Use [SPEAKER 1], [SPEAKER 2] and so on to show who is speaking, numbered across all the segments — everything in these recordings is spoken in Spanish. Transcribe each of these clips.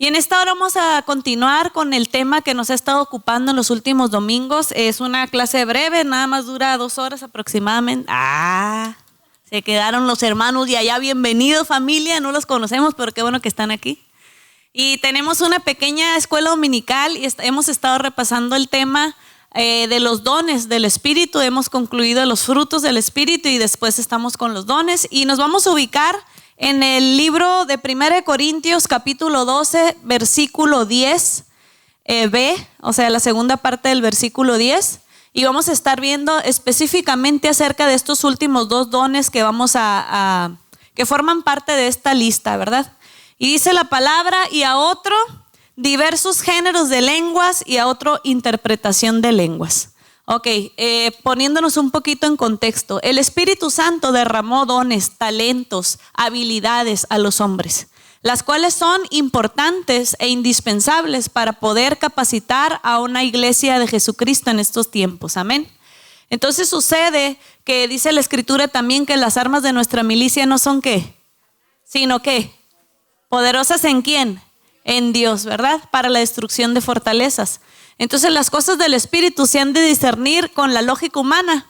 [SPEAKER 1] Y en esta hora vamos a continuar con el tema que nos ha estado ocupando en los últimos domingos. Es una clase breve, nada más dura 2 horas aproximadamente. Se quedaron los hermanos de allá. Bienvenidos, familia, no los conocemos, pero qué bueno que están aquí. Y tenemos una pequeña escuela dominical y hemos estado repasando el tema de los dones del Espíritu. Hemos concluido los frutos del Espíritu y después estamos con los dones. Y nos vamos a ubicar en el libro de 1 Corintios capítulo 12, versículo 10, o sea, la segunda parte del versículo 10. Y vamos a estar viendo específicamente acerca de estos últimos 2 dones que que forman parte de esta lista, ¿verdad? Y dice la palabra: y a otro diversos géneros de lenguas, y a otro interpretación de lenguas. Ok, poniéndonos un poquito en contexto, el Espíritu Santo derramó dones, talentos, habilidades a los hombres, las cuales son importantes e indispensables para poder capacitar a una iglesia de Jesucristo en estos tiempos. Amén. Entonces sucede que dice la Escritura también que las armas de nuestra milicia no son ¿qué? Sino ¿qué? ¿Poderosas en quién? En Dios, ¿verdad? Para la destrucción de fortalezas. Entonces las cosas del Espíritu se han de discernir con la lógica humana,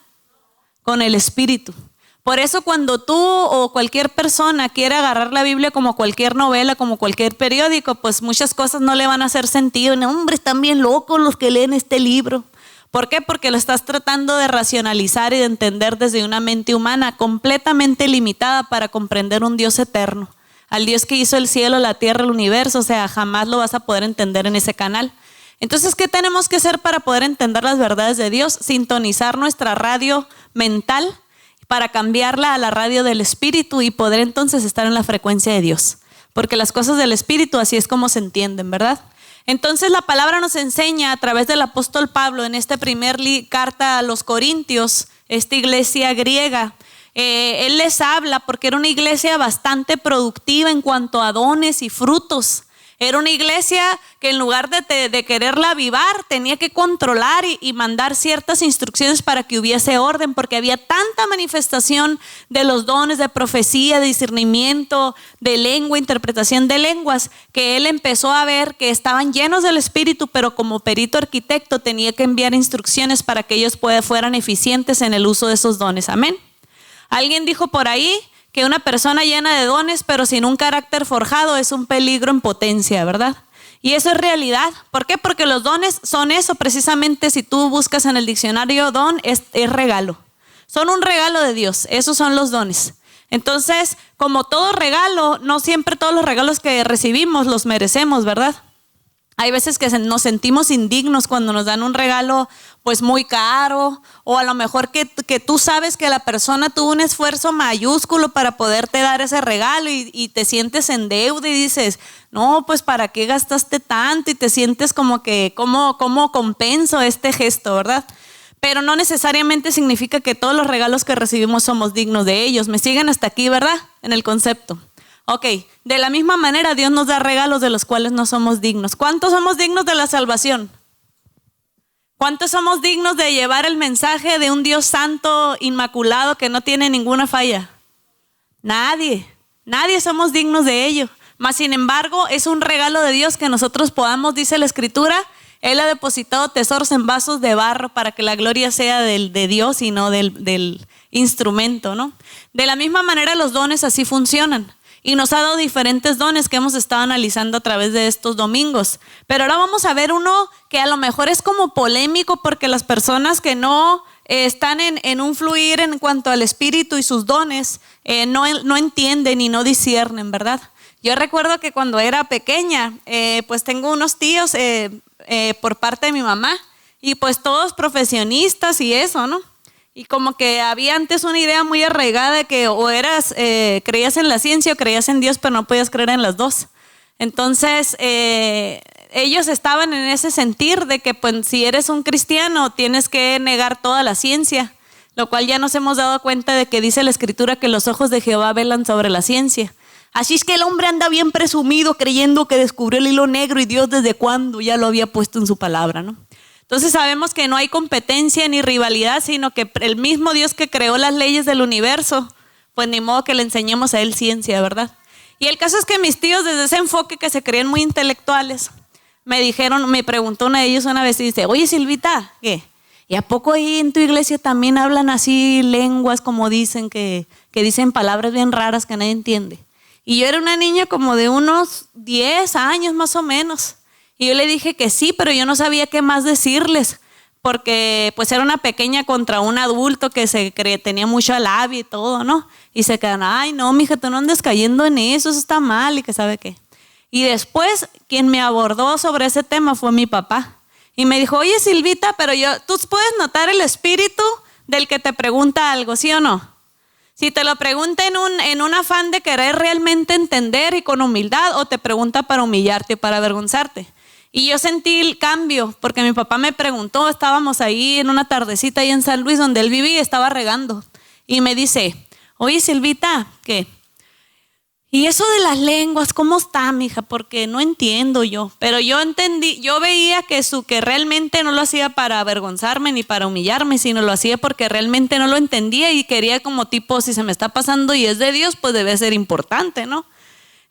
[SPEAKER 1] con el Espíritu. Por eso cuando tú o cualquier persona quiere agarrar la Biblia como cualquier novela, como cualquier periódico, pues muchas cosas no le van a hacer sentido. No, hombre, están bien locos los que leen este libro. ¿Por qué? Porque lo estás tratando de racionalizar y de entender desde una mente humana completamente limitada para comprender un Dios eterno. Al Dios que hizo el cielo, la tierra, el universo. O sea, jamás lo vas a poder entender en ese canal. Entonces, ¿qué tenemos que hacer para poder entender las verdades de Dios? Sintonizar nuestra radio mental para cambiarla a la radio del Espíritu y poder entonces estar en la frecuencia de Dios. Porque las cosas del Espíritu así es como se entienden, ¿verdad? Entonces la palabra nos enseña a través del apóstol Pablo en esta carta a los Corintios, esta iglesia griega. Él les habla porque era una iglesia bastante productiva en cuanto a dones y frutos. Era una iglesia que en lugar de quererla avivar, tenía que controlar y mandar ciertas instrucciones para que hubiese orden, porque había tanta manifestación de los dones de profecía, de discernimiento, de lengua, interpretación de lenguas, que él empezó a ver que estaban llenos del Espíritu, pero como perito arquitecto tenía que enviar instrucciones para que ellos fueran eficientes en el uso de esos dones. Amén. Alguien dijo por ahí que una persona llena de dones pero sin un carácter forjado es un peligro en potencia, ¿verdad? Y eso es realidad. ¿Por qué? Porque los dones son eso precisamente. Si tú buscas en el diccionario, don es regalo. Son un regalo de Dios. Esos son los dones. Entonces, como todo regalo, no siempre todos los regalos que recibimos los merecemos, ¿verdad? Hay veces que nos sentimos indignos cuando nos dan un regalo pues muy caro, o a lo mejor que tú sabes que la persona tuvo un esfuerzo mayúsculo para poderte dar ese regalo y te sientes en deuda y dices, no, pues ¿para qué gastaste tanto? Y te sientes como que, ¿cómo compenso este gesto, verdad? Pero no necesariamente significa que todos los regalos que recibimos somos dignos de ellos. ¿Me siguen hasta aquí, verdad? En el concepto. Ok, de la misma manera Dios nos da regalos de los cuales no somos dignos. ¿Cuántos somos dignos de la salvación? ¿Cuántos somos dignos de llevar el mensaje de un Dios santo, inmaculado, que no tiene ninguna falla? Nadie somos dignos de ello. Mas sin embargo es un regalo de Dios que nosotros podamos, dice la Escritura, Él ha depositado tesoros en vasos de barro para que la gloria sea de Dios y no del instrumento, ¿no? De la misma manera los dones así funcionan. Y nos ha dado diferentes dones que hemos estado analizando a través de estos domingos. Pero ahora vamos a ver uno que a lo mejor es como polémico porque las personas que no están en un fluir en cuanto al Espíritu y sus dones no entienden y no disciernen, ¿verdad? Yo recuerdo que cuando era pequeña, pues tengo unos tíos por parte de mi mamá y pues todos profesionistas y eso, ¿no? Y como que había antes una idea muy arraigada de que o creías en la ciencia o creías en Dios, pero no podías creer en las dos. Entonces, ellos estaban en ese sentir de que pues, si eres un cristiano tienes que negar toda la ciencia, lo cual ya nos hemos dado cuenta de que dice la Escritura que los ojos de Jehová velan sobre la ciencia. Así es que el hombre anda bien presumido creyendo que descubrió el hilo negro y Dios desde cuándo ya lo había puesto en su palabra, ¿no? Entonces sabemos que no hay competencia ni rivalidad, sino que el mismo Dios que creó las leyes del universo, pues ni modo que le enseñemos a él ciencia, ¿verdad? Y el caso es que mis tíos, desde ese enfoque que se creían muy intelectuales, me preguntó una de ellos una vez y dice, oye Silvita, ¿qué? ¿Y a poco ahí en tu iglesia también hablan así lenguas como dicen, que dicen palabras bien raras que nadie entiende? Y yo era una niña como de unos 10 años más o menos. Y yo le dije que sí, pero yo no sabía qué más decirles, porque pues era una pequeña contra un adulto que tenía mucha labia y todo, ¿no? Y se quedan, ay no, mija, tú no andes cayendo en eso está mal y que sabe qué. Y después quien me abordó sobre ese tema fue mi papá. Y me dijo, oye Silvita, pero tú puedes notar el espíritu del que te pregunta algo, ¿sí o no? Si te lo pregunta en un afán de querer realmente entender y con humildad, o te pregunta para humillarte y para avergonzarte. Y yo sentí el cambio, porque mi papá me preguntó, estábamos ahí en una tardecita ahí en San Luis, donde él vivía, y estaba regando. Y me dice, oye Silvita, ¿qué? Y eso de las lenguas, ¿cómo está, mija? Porque no entiendo yo. Pero yo entendí, yo veía que realmente no lo hacía para avergonzarme ni para humillarme, sino lo hacía porque realmente no lo entendía y quería como tipo, si se me está pasando y es de Dios, pues debe ser importante, ¿no?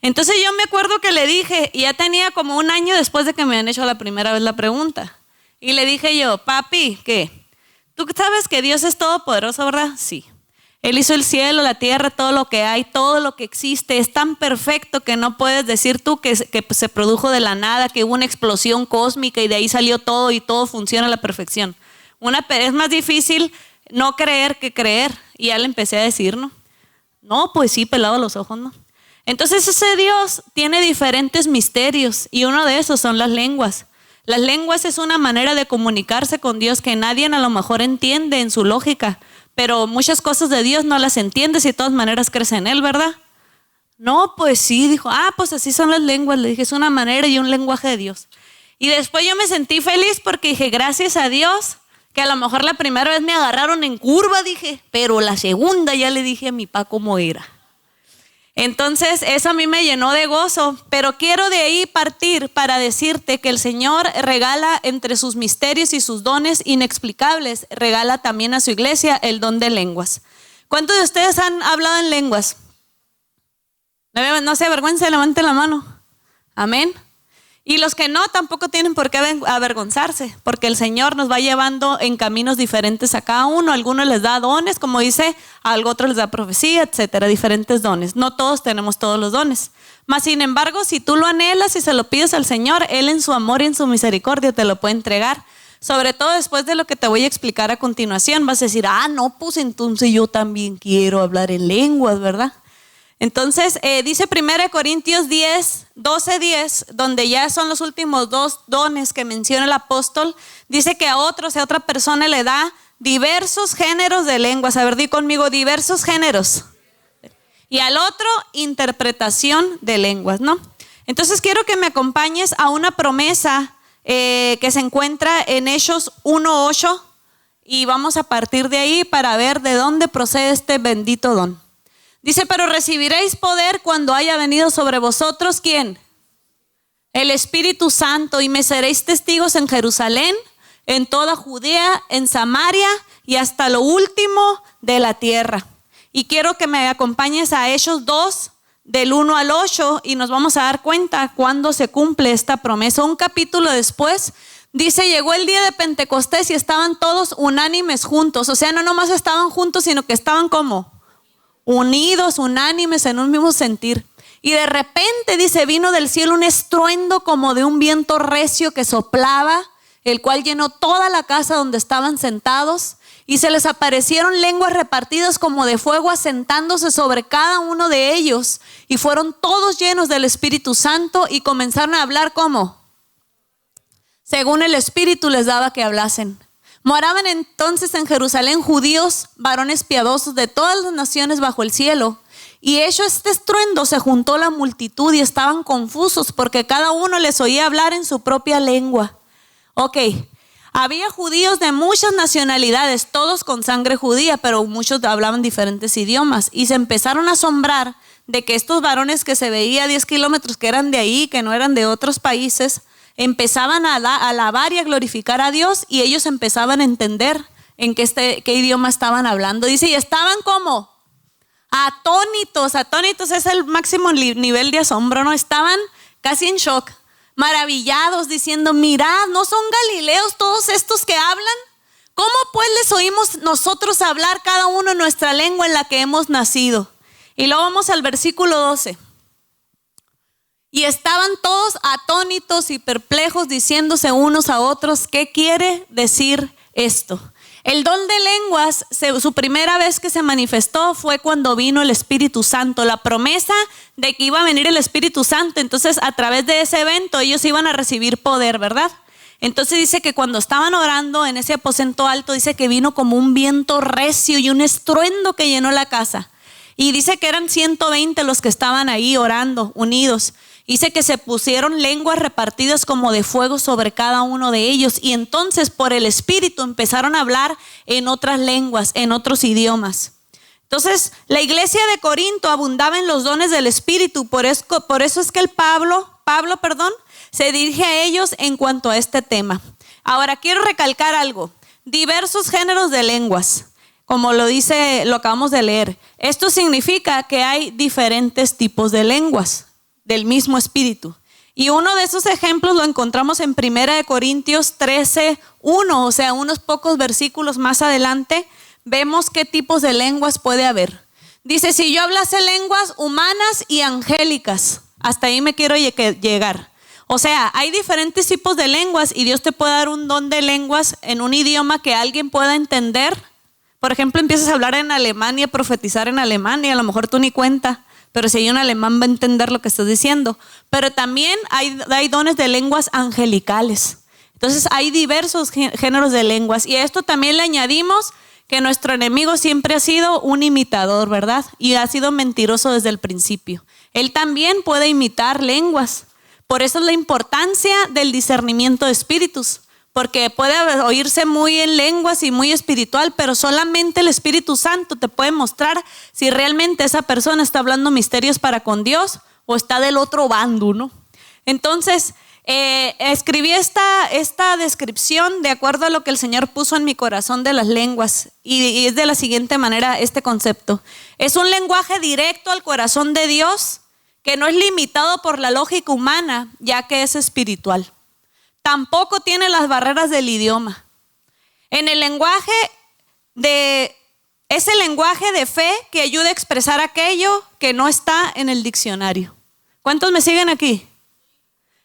[SPEAKER 1] Entonces yo me acuerdo que le dije, y ya tenía como un año después de que me habían hecho la primera vez la pregunta. Y le dije yo, papi, ¿qué? ¿Tú sabes que Dios es todopoderoso, verdad? Sí. Él hizo el cielo, la tierra, todo lo que hay, todo lo que existe. Es tan perfecto que no puedes decir tú que se produjo de la nada, que hubo una explosión cósmica y de ahí salió todo y todo funciona a la perfección. Es más difícil no creer que creer. Y ya le empecé a decir, ¿no? No, pues sí, pelado los ojos, ¿no? Entonces ese Dios tiene diferentes misterios y uno de esos son las lenguas. Las lenguas es una manera de comunicarse con Dios que nadie a lo mejor entiende en su lógica, pero muchas cosas de Dios no las entiendes y de todas maneras crees en Él, ¿verdad? No, pues sí, dijo, pues así son las lenguas. Le dije, es una manera y un lenguaje de Dios. Y después yo me sentí feliz porque dije, gracias a Dios, que a lo mejor la primera vez me agarraron en curva, dije, pero la segunda ya le dije a mi papá cómo era. Entonces eso a mí me llenó de gozo, pero quiero de ahí partir para decirte que el Señor regala entre sus misterios y sus dones inexplicables, regala también a su iglesia el don de lenguas. ¿Cuántos de ustedes han hablado en lenguas? No se avergüencen, levanten la mano. Amén. Y los que no, tampoco tienen por qué avergonzarse, porque el Señor nos va llevando en caminos diferentes a cada uno. A algunos les da dones, como dice, a otros les da profecía, etcétera, diferentes dones. No todos tenemos todos los dones. Mas, sin embargo, si tú lo anhelas y se lo pides al Señor, Él en su amor y en su misericordia te lo puede entregar. Sobre todo después de lo que te voy a explicar a continuación, vas a decir, no, pues entonces yo también quiero hablar en lenguas, ¿verdad? Entonces dice 1 Corintios 12:10, donde ya son los últimos dos dones que menciona el apóstol, dice que a otra persona le da diversos géneros de lenguas. A ver, di conmigo, diversos géneros. Y al otro, interpretación de lenguas, ¿no? Entonces quiero que me acompañes a una promesa que se encuentra en Hechos 1:8 y vamos a partir de ahí para ver de dónde procede este bendito don. Dice, pero recibiréis poder cuando haya venido sobre vosotros, ¿quién? El Espíritu Santo, y me seréis testigos en Jerusalén, en toda Judea, en Samaria y hasta lo último de la tierra. Y quiero que me acompañes a Hechos 2, del 1 al 8, y nos vamos a dar cuenta cuándo se cumple esta promesa. Un capítulo después, dice, llegó el día de Pentecostés y estaban todos unánimes juntos. O sea, no nomás estaban juntos, sino que estaban como unidos, unánimes en un mismo sentir. Y de repente, dice, vino del cielo un estruendo como de un viento recio que soplaba, el cual llenó toda la casa donde estaban sentados, y se les aparecieron lenguas repartidas como de fuego, asentándose sobre cada uno de ellos, y fueron todos llenos del Espíritu Santo y comenzaron a hablar como según el Espíritu les daba que hablasen. Moraban entonces en Jerusalén judíos, varones piadosos de todas las naciones bajo el cielo. Y hecho este estruendo, se juntó la multitud y estaban confusos porque cada uno les oía hablar en su propia lengua. Ok, había judíos de muchas nacionalidades, todos con sangre judía, pero muchos hablaban diferentes idiomas. Y se empezaron a asombrar de que estos varones que se veía a 10 kilómetros, que eran de ahí, que no eran de otros países, empezaban a alabar y a glorificar a Dios, y ellos empezaban a entender en qué idioma estaban hablando. Dice, y estaban como Atónitos, atónitos es el máximo nivel de asombro, ¿no? Estaban casi en shock, maravillados, diciendo, mirad, ¿no son galileos todos estos que hablan? ¿Cómo pues les oímos nosotros hablar cada uno en nuestra lengua en la que hemos nacido? Y luego vamos al versículo 12. Y estaban todos atónitos y perplejos, diciéndose unos a otros, ¿qué quiere decir esto? El don de lenguas, su primera vez que se manifestó fue cuando vino el Espíritu Santo, la promesa de que iba a venir el Espíritu Santo. Entonces, a través de ese evento, ellos iban a recibir poder, ¿verdad? Entonces dice que cuando estaban orando en ese aposento alto, dice que vino como un viento recio y un estruendo que llenó la casa. Y dice que eran 120 los que estaban ahí orando, unidos. Dice que se pusieron lenguas repartidas como de fuego sobre cada uno de ellos. Y entonces por el Espíritu empezaron a hablar en otras lenguas, en otros idiomas. Entonces la iglesia de Corinto abundaba en los dones del Espíritu. Por eso es que el Pablo, se dirige a ellos en cuanto a este tema. Ahora quiero recalcar algo. Diversos géneros de lenguas, como lo acabamos de leer. Esto significa que hay diferentes tipos de lenguas del mismo Espíritu. Y uno de esos ejemplos lo encontramos en 1 Corintios 13:1, o sea, unos pocos versículos más adelante, vemos qué tipos de lenguas puede haber. Dice, si yo hablase lenguas humanas y angélicas, hasta ahí me quiero llegar. O sea, hay diferentes tipos de lenguas y Dios te puede dar un don de lenguas en un idioma que alguien pueda entender. Por ejemplo, empiezas a hablar en alemán y a profetizar en alemán y a lo mejor tú ni cuenta, pero si hay un alemán va a entender lo que estás diciendo. Pero también hay dones de lenguas angelicales. Entonces hay diversos géneros de lenguas y a esto también le añadimos que nuestro enemigo siempre ha sido un imitador, ¿verdad? Y ha sido mentiroso desde el principio. Él también puede imitar lenguas. Por eso es la importancia del discernimiento de espíritus, porque puede oírse muy en lenguas y muy espiritual, pero solamente el Espíritu Santo te puede mostrar si realmente esa persona está hablando misterios para con Dios o está del otro bando, ¿no? Entonces, escribí esta descripción de acuerdo a lo que el Señor puso en mi corazón de las lenguas y es de la siguiente manera este concepto. Es un lenguaje directo al corazón de Dios que no es limitado por la lógica humana, ya que es espiritual. Tampoco tiene las barreras del idioma. Es el lenguaje de fe que ayuda a expresar aquello que no está en el diccionario. ¿Cuántos me siguen aquí?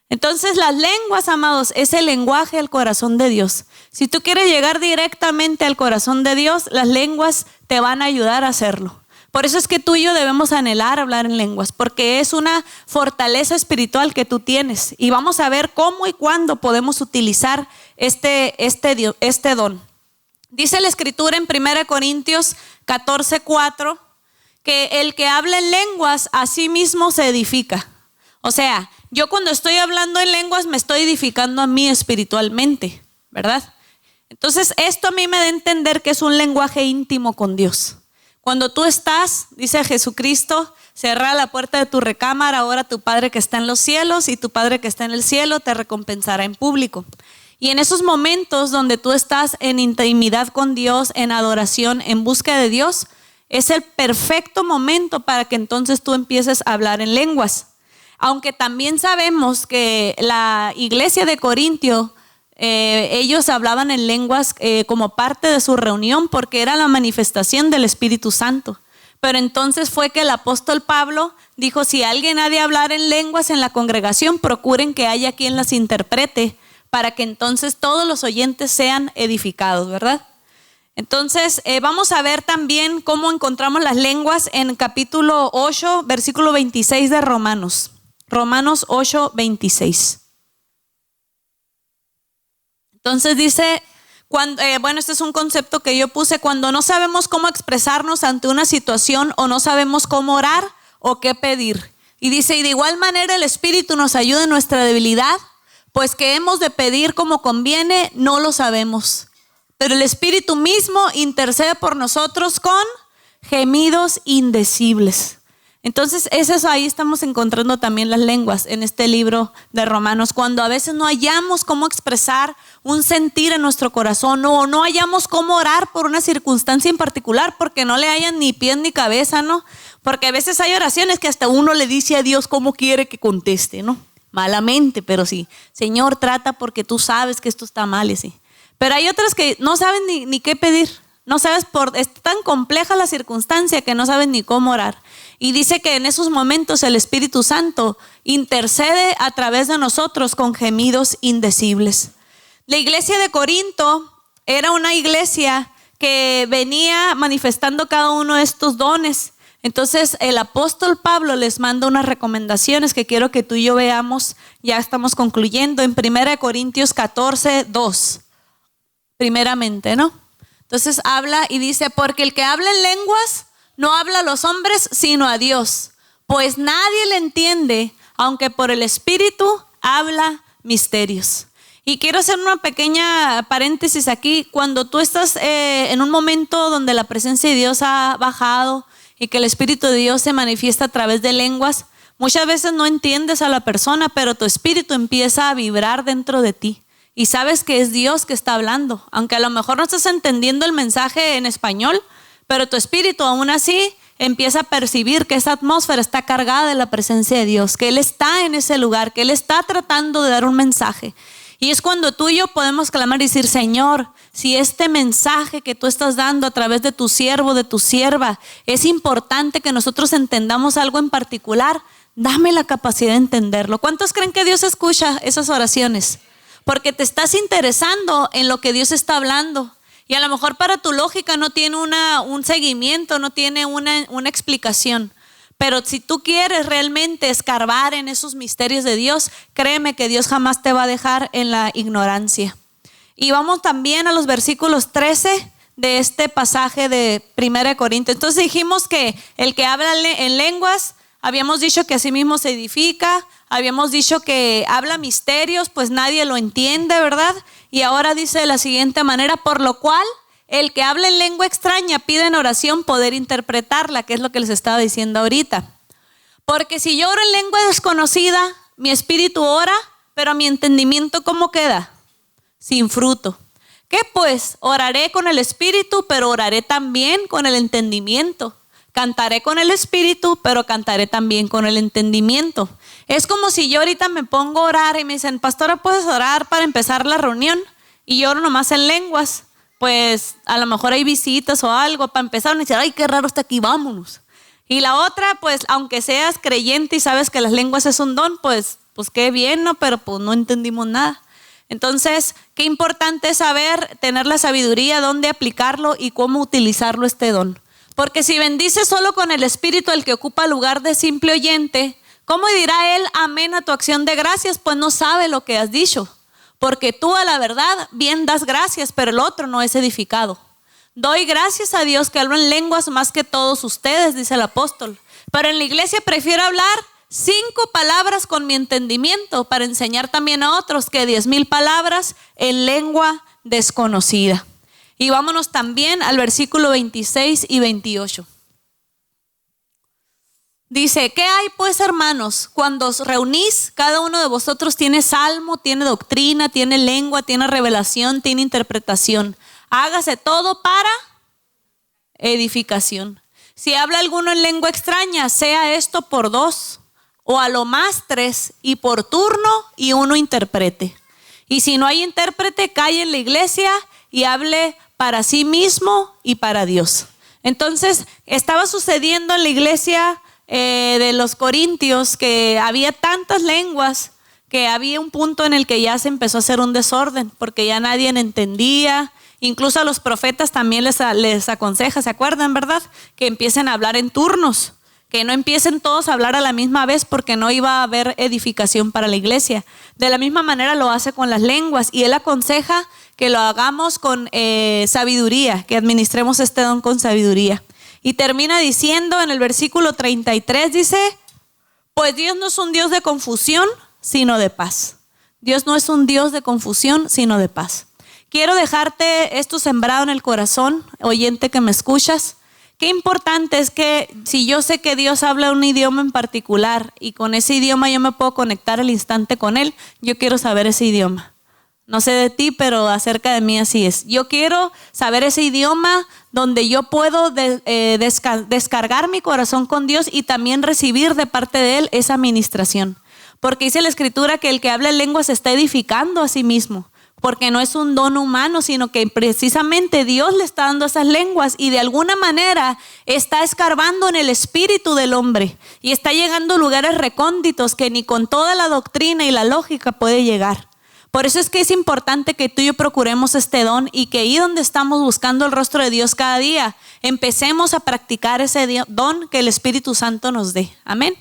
[SPEAKER 1] Entonces las lenguas, amados, es el lenguaje del corazón de Dios. Si tú quieres llegar directamente al corazón de Dios, las lenguas te van a ayudar a hacerlo. Por eso es que tú y yo debemos anhelar hablar en lenguas, porque es una fortaleza espiritual que tú tienes. Y vamos a ver cómo y cuándo podemos utilizar este don. Dice la Escritura en 1 Corintios 14:4 que el que habla en lenguas a sí mismo se edifica. O sea, yo cuando estoy hablando en lenguas me estoy edificando a mí espiritualmente, ¿verdad? Entonces esto a mí me da a entender que es un lenguaje íntimo con Dios. Cuando tú estás, dice Jesucristo, cerra la puerta de tu recámara, ahora tu Padre que está en los cielos y tu Padre que está en el cielo te recompensará en público. Y en esos momentos donde tú estás en intimidad con Dios, en adoración, en búsqueda de Dios, es el perfecto momento para que entonces tú empieces a hablar en lenguas. Aunque también sabemos que la iglesia de Corintio, ellos hablaban en lenguas como parte de su reunión porque era la manifestación del Espíritu Santo. Pero entonces fue que el apóstol Pablo dijo, si alguien ha de hablar en lenguas en la congregación, procuren que haya quien las interprete para que entonces todos los oyentes sean edificados, ¿verdad? Entonces vamos a ver también cómo encontramos las lenguas en capítulo 8, versículo 26 de Romanos. Romanos 8, 26. Entonces dice, este es un concepto que yo puse, cuando no sabemos cómo expresarnos ante una situación o no sabemos cómo orar o qué pedir. Y dice, y de igual manera el Espíritu nos ayuda en nuestra debilidad, pues que hemos de pedir como conviene, no lo sabemos. Pero el Espíritu mismo intercede por nosotros con gemidos indecibles. Entonces, es eso, ahí estamos encontrando también las lenguas en este libro de Romanos. Cuando a veces no hallamos cómo expresar un sentir en nuestro corazón o no hallamos cómo orar por una circunstancia en particular porque no le hayan ni pies ni cabeza, ¿no? Porque a veces hay oraciones que hasta uno le dice a Dios cómo quiere que conteste, ¿no? Malamente, pero sí. Señor, trata porque tú sabes que esto está mal y sí. Pero hay otras que no saben ni qué pedir. No sabes, es tan compleja la circunstancia que no sabes ni cómo orar. Y dice que en esos momentos el Espíritu Santo intercede a través de nosotros con gemidos indecibles. La iglesia de Corinto era una iglesia que venía manifestando cada uno de estos dones. Entonces el apóstol Pablo les manda unas recomendaciones que quiero que tú y yo veamos. Ya estamos concluyendo en 1 Corintios 14:2. Primeramente, ¿no? Entonces habla y dice, porque el que habla en lenguas no habla a los hombres, sino a Dios, pues nadie le entiende, aunque por el Espíritu habla misterios. Y quiero hacer una pequeña paréntesis aquí. Cuando tú estás en un momento donde la presencia de Dios ha bajado y que el Espíritu de Dios se manifiesta a través de lenguas, muchas veces no entiendes a la persona, pero tu espíritu empieza a vibrar dentro de ti. Y sabes que es Dios que está hablando, aunque a lo mejor no estás entendiendo el mensaje en español, pero tu espíritu aún así empieza a percibir que esa atmósfera está cargada de la presencia de Dios, que Él está en ese lugar, que Él está tratando de dar un mensaje. Y es cuando tú y yo podemos clamar y decir, Señor, si este mensaje que tú estás dando a través de tu siervo, de tu sierva, es importante que nosotros entendamos algo en particular, dame la capacidad de entenderlo. ¿Cuántos creen que Dios escucha esas oraciones? Porque te estás interesando en lo que Dios está hablando. Y a lo mejor para tu lógica no tiene un seguimiento, no tiene una explicación. Pero si tú quieres realmente escarbar en esos misterios de Dios, créeme que Dios jamás te va a dejar en la ignorancia. Y vamos también a los versículos 13 de este pasaje de 1 Corintios. Entonces dijimos que el que habla en lenguas, habíamos dicho que así mismo se edifica, habíamos dicho que habla misterios, pues nadie lo entiende, ¿verdad? Y ahora dice de la siguiente manera, por lo cual el que habla en lengua extraña pide en oración poder interpretarla, que es lo que les estaba diciendo ahorita. Porque si yo oro en lengua desconocida, mi espíritu ora, pero mi entendimiento ¿cómo queda? Sin fruto. ¿Qué pues? Oraré con el espíritu, pero oraré también con el entendimiento. Cantaré con el espíritu, pero cantaré también con el entendimiento. Es como si yo ahorita me pongo a orar y me dicen, pastora, ¿puedes orar para empezar la reunión? Y yo oro nomás en lenguas. Pues a lo mejor hay visitas o algo para empezar. Y decir, ay, qué raro está aquí, vámonos. Y la otra, pues aunque seas creyente y sabes que las lenguas es un don, pues qué bien, ¿no? Pero pues no entendimos nada. Entonces, qué importante es saber, tener la sabiduría, dónde aplicarlo y cómo utilizarlo este don. Porque si bendices solo con el espíritu el que ocupa lugar de simple oyente, ¿cómo dirá él amén a tu acción de gracias? Pues no sabe lo que has dicho. Porque tú a la verdad bien das gracias, pero el otro no es edificado. Doy gracias a Dios que hablo en lenguas más que todos ustedes, dice el apóstol. Pero en la iglesia prefiero hablar 5 palabras con mi entendimiento para enseñar también a otros que 10,000 palabras en lengua desconocida. Y vámonos también al versículo 26 y 28. Dice, ¿qué hay pues, hermanos? Cuando os reunís, cada uno de vosotros tiene salmo, tiene doctrina, tiene lengua, tiene revelación, tiene interpretación. Hágase todo para edificación. Si habla alguno en lengua extraña, sea esto por 2 o a lo más 3 y por turno y uno interprete. Y si no hay intérprete, calle en la iglesia y hable para sí mismo y para Dios. Entonces, estaba sucediendo en la iglesia de los Corintios que había tantas lenguas que había un punto en el que ya se empezó a hacer un desorden porque ya nadie entendía. Incluso a los profetas también les aconseja, ¿se acuerdan, verdad? Que empiecen a hablar en turnos, que no empiecen todos a hablar a la misma vez porque no iba a haber edificación para la iglesia. De la misma manera lo hace con las lenguas y él aconseja que lo hagamos con sabiduría, que administremos este don con sabiduría. Y termina diciendo en el versículo 33, dice, pues Dios no es un Dios de confusión, sino de paz. Dios no es un Dios de confusión, sino de paz. Quiero dejarte esto sembrado en el corazón, oyente que me escuchas, Qué importante es que si yo sé que Dios habla un idioma en particular y con ese idioma yo me puedo conectar al instante con Él, yo quiero saber ese idioma. No sé de ti, pero acerca de mí así es. Yo quiero saber ese idioma donde yo puedo descargar mi corazón con Dios y también recibir de parte de Él esa administración. Porque dice la Escritura que el que habla en lenguas se está edificando a sí mismo. Porque no es un don humano, sino que precisamente Dios le está dando esas lenguas y de alguna manera está escarbando en el espíritu del hombre y está llegando a lugares recónditos que ni con toda la doctrina y la lógica puede llegar. Por eso es que es importante que tú y yo procuremos este don y que ahí donde estamos buscando el rostro de Dios cada día, empecemos a practicar ese don que el Espíritu Santo nos dé. Amén.